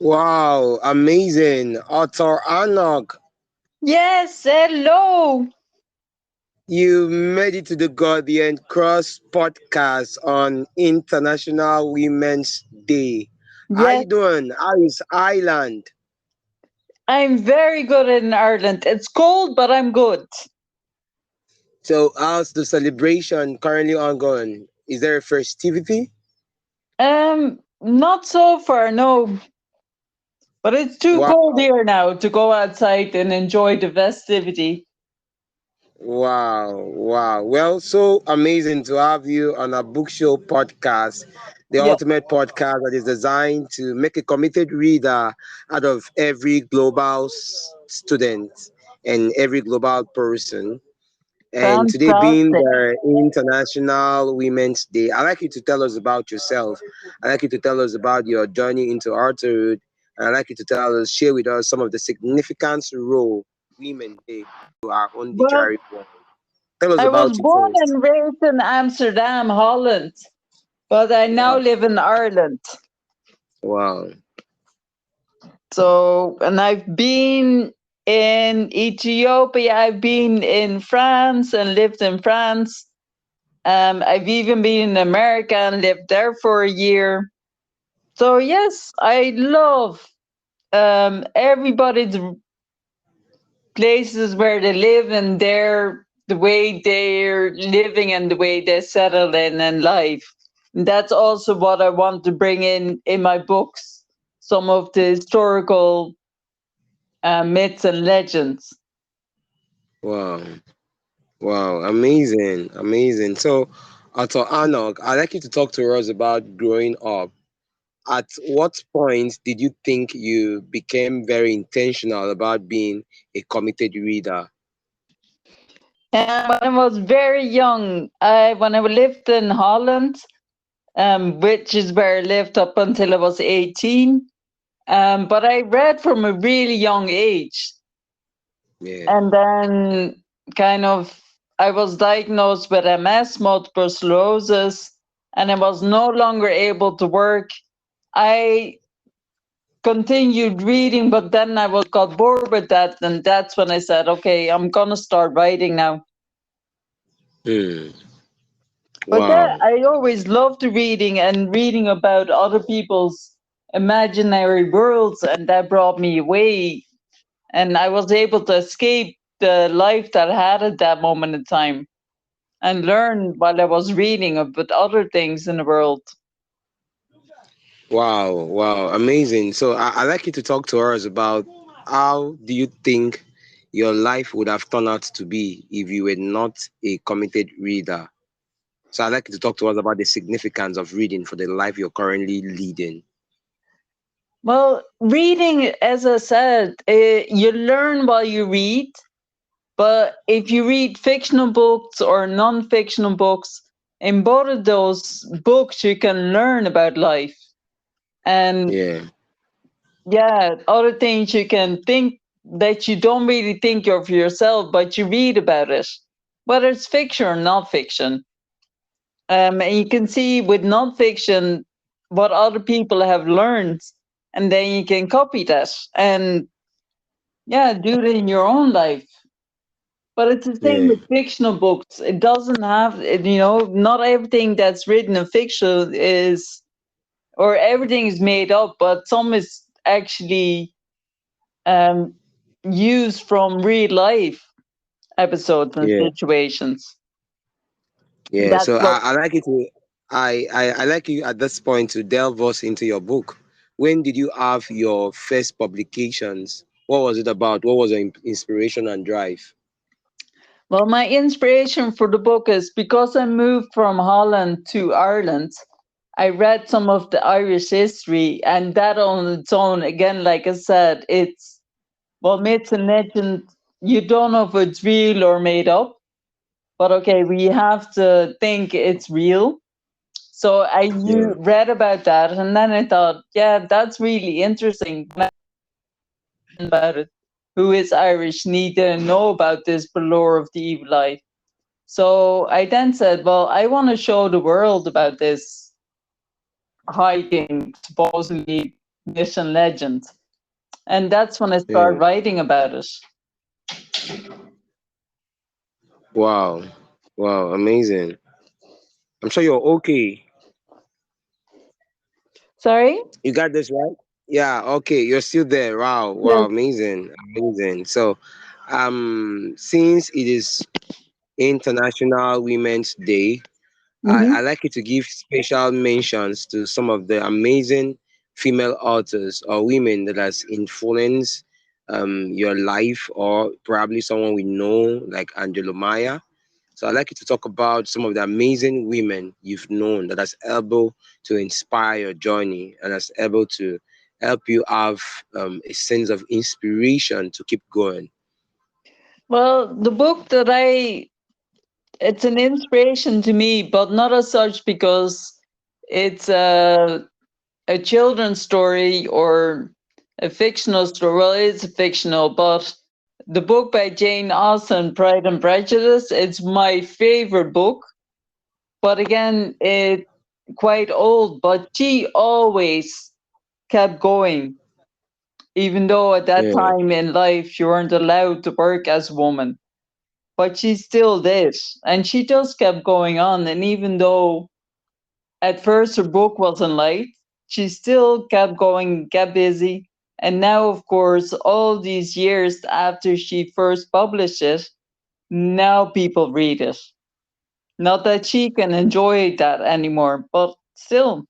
Wow, amazing. Author Anouk, Yes, hello. you made it to the Godian Cross podcast on International Women's Day. How Yes, you doing? How is Ireland? I'm very good in Ireland. It's cold, but I'm good. So how's the celebration currently ongoing? Is there a festivity? Not so far, no. But it's too cold Wow, here now to go outside and enjoy the festivity. wow. Well, so amazing to have you on a book show podcast, the Yeah. ultimate podcast that is designed to make a committed reader out of every global student and every global person. And today being Fantastic. the International Women's Day, I'd like you to tell us about yourself. I'd like you to tell us about your journey into authorhood. And I'd like you to share with us some of the significance role women play to our own Well, literary world. Tell us I was about you born first. and raised in Amsterdam, Holland, but I now Wow. live in Ireland. Wow. So, and I've been in Ethiopia, I've been in France and lived in France. I've even been in America and lived there for a year. So yes, I love everybody's places where they live and the way they're living and the way they settle in life. And that's also what I want to bring in my books. Some of the historical myths and legends. Wow. Wow. Amazing. So, Author Anok, I'd like you to talk to us about growing up. At what point did you think you became very intentional about being a committed reader? When I was very young, when I lived in Holland, which is where I lived up until I was 18. But I read from a really young age. Yeah. And then kind of I was diagnosed with MS, multiple sclerosis, and I was no longer able to work. I continued reading, but then I was got bored with that, and that's when I said, okay, I'm gonna start writing now. Hmm. But yeah, Wow. I always loved reading and reading about other people's imaginary worlds, and that brought me away. And I was able to escape the life that I had at that moment in time and learn while I was reading about other things in the world. Wow. Amazing. So I'd like you to talk to us about how do you think your life would have turned out to be if you were not a committed reader? So I'd like you to talk to us about the significance of reading for the life you're currently leading. Well, reading, as I said, you learn while you read. But if you read fictional books or non-fictional books, in both of those books, you can learn about life. And Yeah. yeah, other things you can think that you don't really think of yourself, but you read about it, whether it's fiction or not fiction. And you can see with non-fiction what other people have learned, and then you can copy that and yeah, do it in your own life. But it's the same Yeah. with fictional books. It doesn't have, not everything that's written in fiction is, or everything is made up, but some is actually um, used from real life episodes and Yeah. situations. Yeah. That's So what. I like you to I like you at this point to delve us into your book. When did you have your first publications? What was it about? What was your inspiration and drive? Well, my inspiration for the book is because I moved from Holland to Ireland. I read some of the Irish history, and that on its own, again, like I said, it's well, myths and legends. You don't know if it's real or made up, but okay, we have to think it's real. So Yeah. read about that, and then I thought, yeah, that's really interesting. About it, who is Irish need to know about this lore of the evil eye. So I then said, well, I want to show the world about this hiking, supposedly. myth and legend. And that's when I Yeah. started writing about it. Wow. Wow. Amazing. I'm sure you're okay. Sorry? You got this right? Yeah, okay. You're still there. Wow. Wow. Yes. Amazing. Amazing. So, since it is International Women's Day, Hmm. I like you to give special mentions to some of the amazing female authors or women that has influenced your life, or probably someone we know like Angelo Maya. So I'd like you to talk about some of the amazing women you've known that has able to inspire your journey and has able to help you have a sense of inspiration to keep going. Well, the book that it's an inspiration to me, but not as such because it's a children's story or a fictional story. Well, it's fictional, but the book by Jane Austen, Pride and Prejudice, it's my favorite book. But again, it's quite old, but she always kept going, even though at that Yeah, time in life you weren't allowed to work as a woman. But she still did. And she just kept going on. And even though at first her book wasn't light, she still kept going, kept busy. And now, of course, all these years after she first published it, now people read it. Not that she can enjoy that anymore, but still.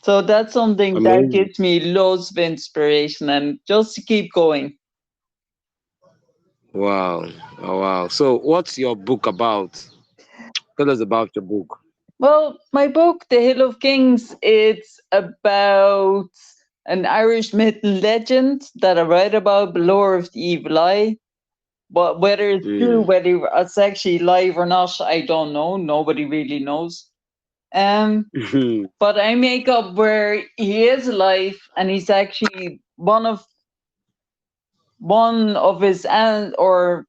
So that's something that amazing. gives me loads of inspiration and just to keep going. Wow. Oh, wow. So what's your book about? Tell us about your book. Well, my book, The Hill of Kings, it's about an Irish myth and legend that I write about, the lore of the evil eye. But whether it's true, Mm. whether it's actually live or not, I don't know. Nobody really knows. Um, but I make up where he is alive and he's actually one of his aunt or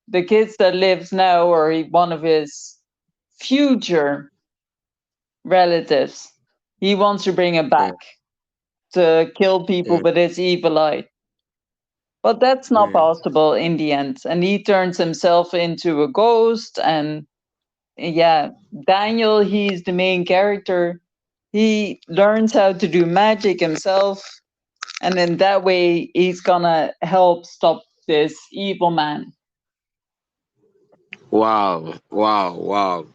the kids that lives now, or one of his future relatives. He wants to bring him Yeah, back to kill people yeah, with his evil eye. But that's not yeah. possible in the end. And he turns himself into a ghost. And yeah, Daniel, he's the main character. He learns how to do magic himself. And in that way, he's gonna help stop this evil man. Wow, wow, wow.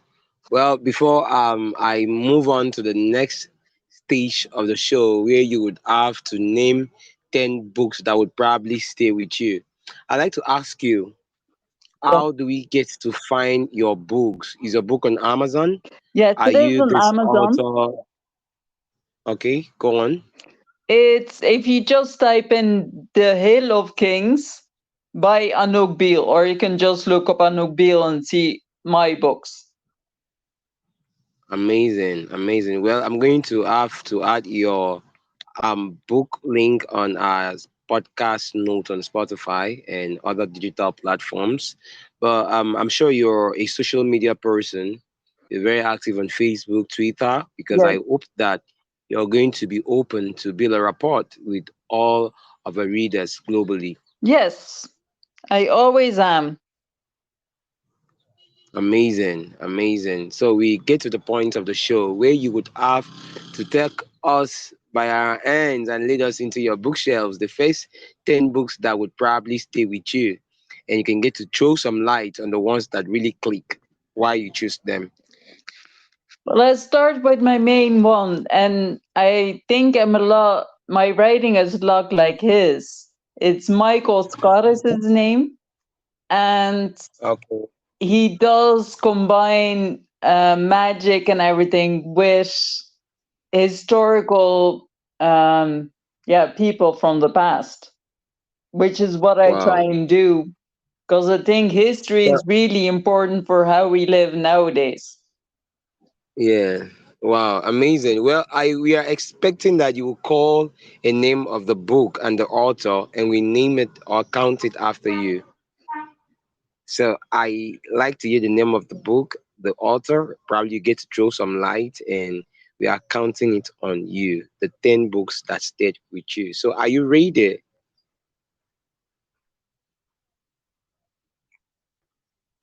Well, before I move on to the next stage of the show where you would have to name 10 books that would probably stay with you, I'd like to ask you, Yeah. how do we get to find your books? Is your book on Amazon? Yes, Are it is you on this Amazon. author? Okay, go on. It's if you just type in The Hill of Kings by Anouk Beale, or you can just look up Anouk Beale and see my books. Amazing, amazing. Well, I'm going to have to add your book link on our podcast note on Spotify and other digital platforms. But I'm sure you're a social media person. You're very active on Facebook, Twitter, because I Yes. hope that you're going to be open to build a rapport with all of our readers globally. Yes, I always am. Amazing, amazing. So we get to the point of the show where you would have to take us by our hands and lead us into your bookshelves, the first 10 books that would probably stay with you. And you can get to throw some light on the ones that really click, why you choose them. Well, let's start with my main one, and I think my writing is a lot like his. It's Michael Scott is his name, and Okay. he does combine magic and everything with historical, um, yeah, people from the past, which is what I try Wow. and do because I think history Yeah. is really important for how we live nowadays. Yeah. Wow. Amazing. Well, I we are expecting that you will call a name of the book and the author, and we name it or count it after you. So I like to hear the name of the book, the author. Probably you get to throw some light, and we are counting it on you. The 10 books that stayed with you. So are you ready?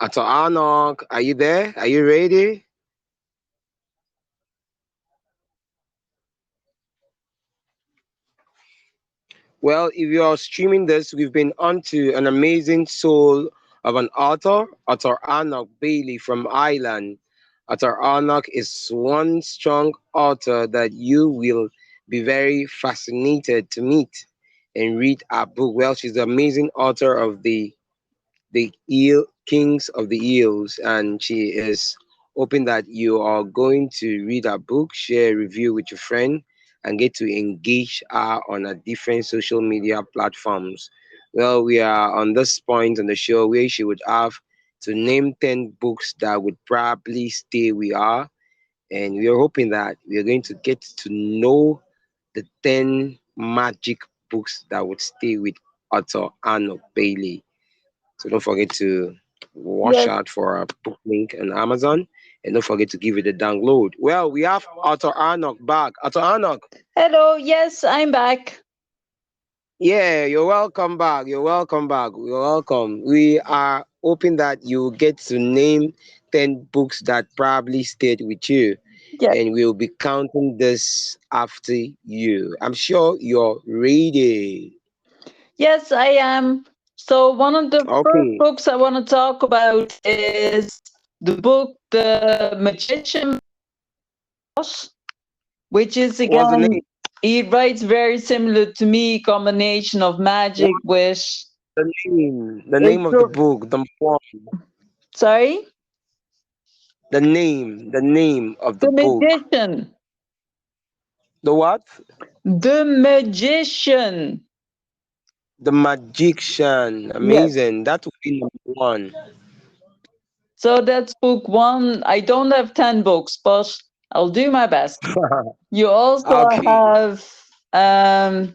Ato Anok, are you there? Are you ready? Well, if you are streaming this, we've been on to an amazing soul of an author Anouk Bailey from Ireland. Author Anouk is one strong author that you will be very fascinated to meet and read her book. Well, she's the amazing author of the eel kings of the eels, and she is hoping that you are going to read her book, share a review with your friend, and get to engage her on a different social media platforms. Well, we are on this point on the show where she would have to name 10 books that would probably stay with her, and we are hoping that we are going to get to know the 10 magic books that would stay with author Anno Bailey. So don't forget to watch Yes. out for our book link on Amazon, and don't forget to give it a download. Well, we have Author Anok back. Author Anok, Hello. Yes, I'm back. yeah, you're welcome back. You're welcome back. You're welcome. We are hoping that you get to name 10 books that probably stayed with you, Yes. and we'll be counting this after you. I'm sure you're ready. Yes, I am. So, one of the first Okay. books I want to talk about is the book The Magician, which is What's the name? again, he writes very similar to me, combination of magic What's with. the name? The It's name of the the- book. sorry, The name of the The book. Magician. The what? The Magician. The Magician. Yes. Amazing. That would be number one. So that's book one. I don't have 10 books, but I'll do my best. You also Okay. have um,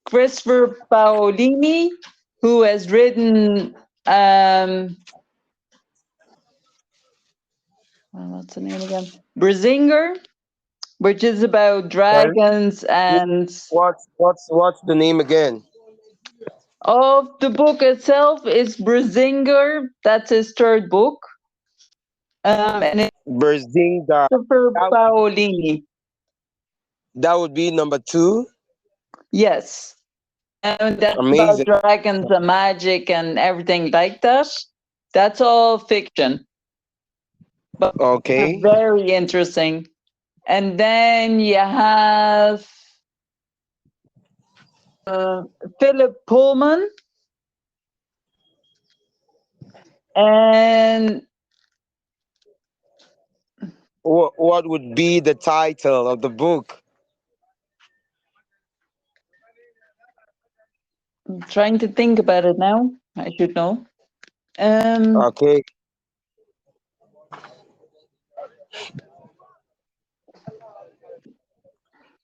Christopher Paolini, who has written, what's the name again? Brazinger, which is about Sorry. dragons. And What's the name again? of the book itself is Brazinger. That's his third book. And it's Berzinga. Christopher That, Paolini. that would be number two. Yes. And that's about Amazing. dragons and magic and everything like that. That's all fiction, but Okay. very interesting. And then you have uh, Philip Pullman, and What would be the title of the book? I'm trying to think about it now. I should know. Um, Okay.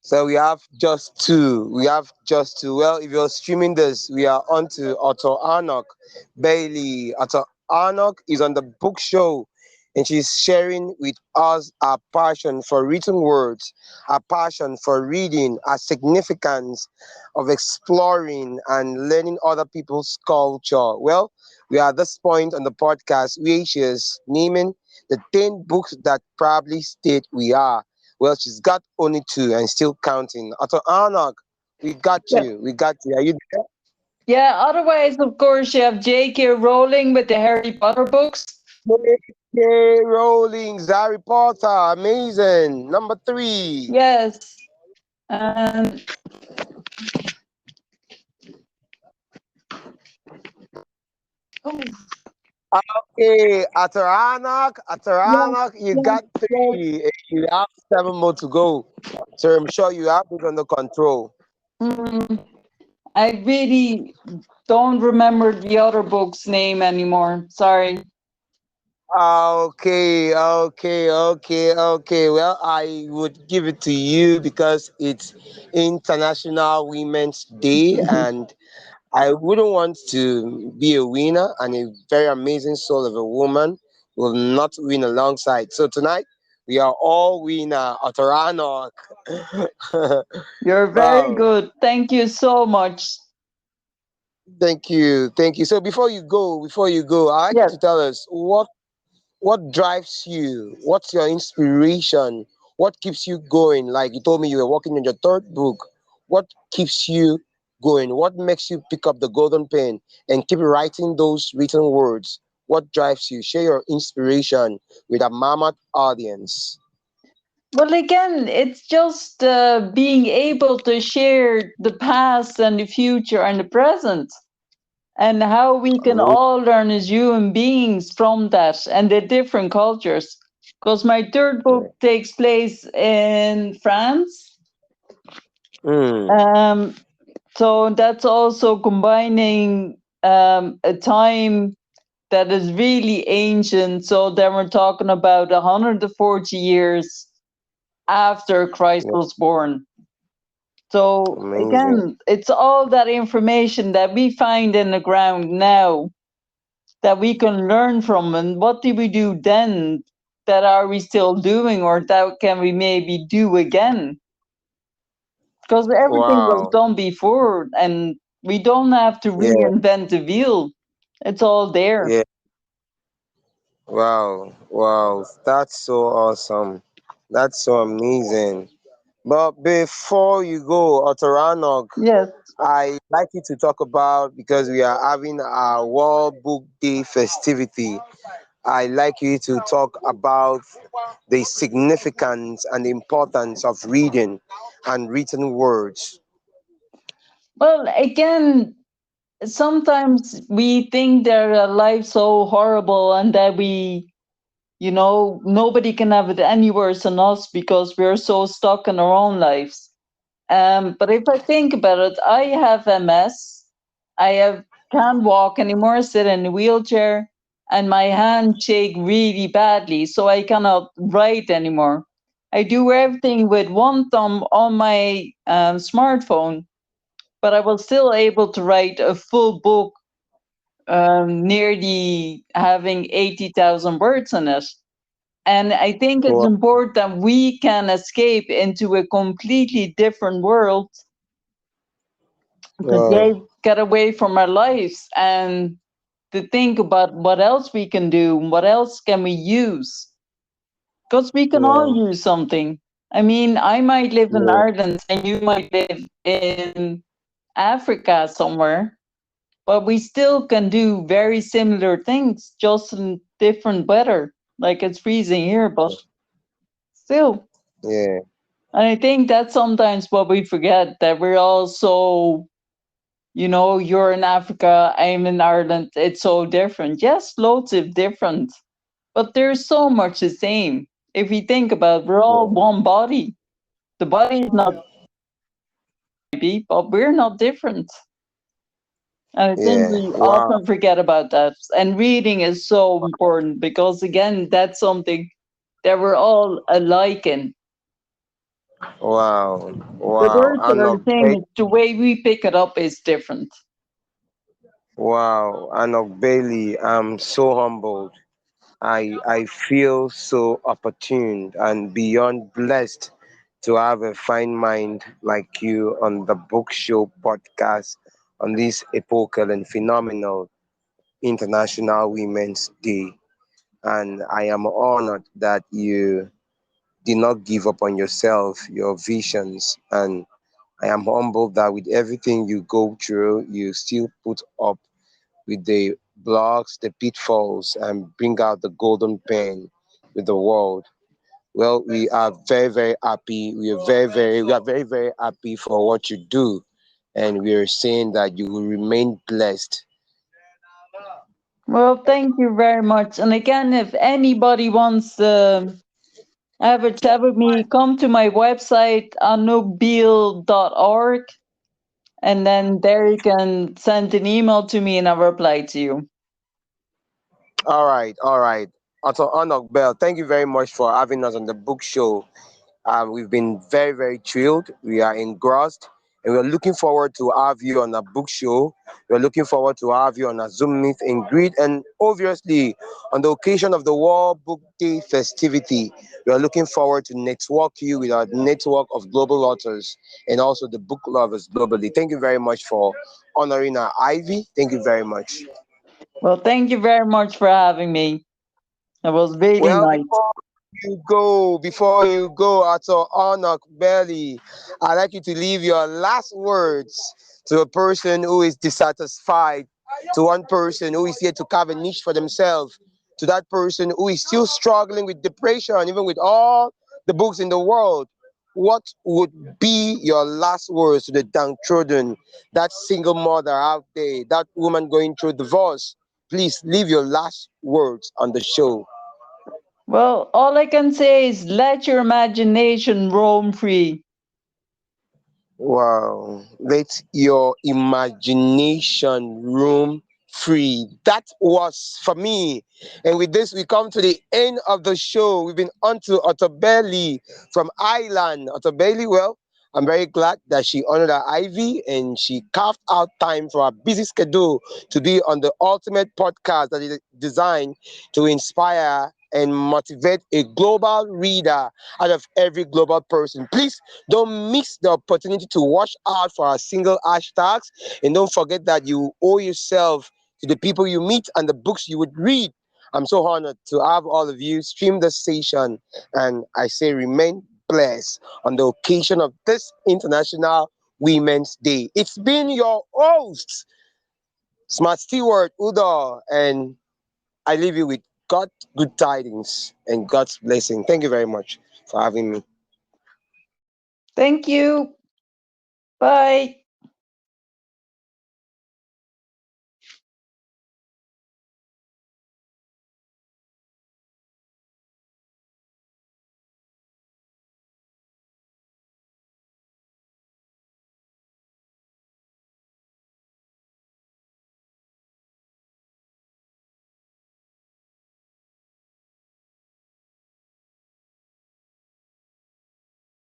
So we have just two. We have just two. Well, if you're streaming this, we are on to Otto Arnock Bailey. Otto Arnock is on the book show, and she's sharing with us our passion for written words, our passion for reading, our significance of exploring and learning other people's culture. Well, we are at this point on the podcast where she is naming the 10 books that probably state we are. Well, she's got only two and still counting. Auto Anak, we got yeah. you. We got you. Are you Yeah, otherwise, of course, you have J.K. Rowling with the Harry Potter books. there? J.K. Rowling, Harry Potter, amazing. Number three. Yes. And oh, Okay, yes, Ataranak, you yes, got yes. three. You have seven more to go. So I'm sure you have it under control. Mm, I really don't remember the other book's name anymore. Sorry. Okay. Well, I would give it to you because it's International Women's Day, and I wouldn't want to be a winner and a very amazing soul of a woman will not win alongside. So tonight We are all winner. Otoranok. You're very Wow. good. Thank you so much. Thank you. Thank you. So before you go, I'd like you Yes. to tell us what drives you? What's your inspiration? What keeps you going? Like you told me you were working on your third book. What keeps you going? What makes you pick up the golden pen and keep writing those written words? What drives you? Share your inspiration with a mammoth audience. Well, again, it's just being able to share the past and the future and the present, and how we can Amazing. all learn as human beings from that and the different cultures. Because my third book takes place in France. Mm, Um, so that's also combining a time that is really ancient. So then we're talking about 140 years after Christ yeah, was born. So amazing. again, it's all that information that we find in the ground now that we can learn from. And what did we do then? That are we still doing, or that can we maybe do again? Because everything was Wow. done before, and we don't have to Yeah, reinvent the wheel. It's all there. yeah. Wow. Wow. That's so awesome. That's so amazing. But before you go, Otoranok, Yes. I like you to talk about because we are having our World Book Day festivity. I like you to talk about the significance and the importance of reading and written words. Well, again, sometimes we think their life so horrible and that nobody can have it any worse than us because we're so stuck in our own lives. But if I think about it, I have MS. I have can't walk anymore, sit in a wheelchair, and my hands shake really badly, so I cannot write anymore. I do everything with one thumb on my smartphone, but I was still able to write a full book, nearly having 80,000 words in it. And I think it's Wow. important that we can escape into a completely different world to Wow. get away from our lives and to think about what else we can do, what else can we use. Because we can all Yeah. use something. I mean, I might live in Yeah. Ireland and you might live in Africa somewhere, but we still can do very similar things, just in different weather. Like it's freezing here, but still. Yeah. And I think that's sometimes what we forget, that we're all so, you're in Africa, I'm in Ireland, it's so different. Yes, loads of different, but there's so much the same. If we think about it, we're all Yeah. one body. The body is not maybe, but we're not different. And I think Yeah. we Wow. often forget about that. And reading is so important because, again, that's something that we're all alike in. Wow. The Wow. words are the Anouk, same, it's the way we pick it up is different. wow. Anouk Bailey, I'm so humbled. I feel so opportuned and beyond blessed to have a fine mind like you on the Book Show podcast on this epochal and phenomenal International Women's Day. And I am honored that you did not give up on yourself, your visions, and I am humbled that with everything you go through, you still put up with the blocks, the pitfalls, and bring out the golden pen with the world. Well, we are very, very happy. We are very, very happy for what you do. And we are saying that you will remain blessed. Well, thank you very much. And again, if anybody wants to have a chat with me, come to my website, anoukbeale.org, and then there you can send an email to me and I'll reply to you. All right, all right. Also, Anok Bell, thank you very much for having us on the book show. We've been very, very thrilled. We are engrossed, and we're looking forward to have you on a book show. We're looking forward to have you on a Zoom meet and greet, and obviously on the occasion of the World Book Day festivity, we are looking forward to network you with our network of global authors and also the book lovers globally. Thank you very much for honoring our Ivy. Thank you very much. Well, thank you very much for having me. It was really Well, nice. before you go, Ato Anouk Belly, I'd like you to leave your last words to a person who is dissatisfied, to one person who is here to carve a niche for themselves, to that person who is still struggling with depression, even with all the books in the world. What would be your last words to the downtrodden, that single mother out there, that woman going through divorce? Please leave your last words on the show. Well, all I can say is let your imagination roam free. Wow. Let your imagination roam free. That was for me. And with this, we come to the end of the show. We've been on to Otobelli from Ireland. Otobelli, well, I'm very glad that she honored her Ivy and she carved out time for her busy schedule to be on the ultimate podcast that is designed to inspire and motivate a global reader out of every global person. Please don't miss the opportunity to watch out for our single hashtags. And don't forget that you owe yourself to the people you meet and the books you would read. I'm so honored to have all of you stream the station. And I say remain blessed on the occasion of this International Women's Day. It's been your host, Smart Stewart Udo, and I leave you with God good tidings and God's blessing. Thank you very much for having me. Thank you. Bye.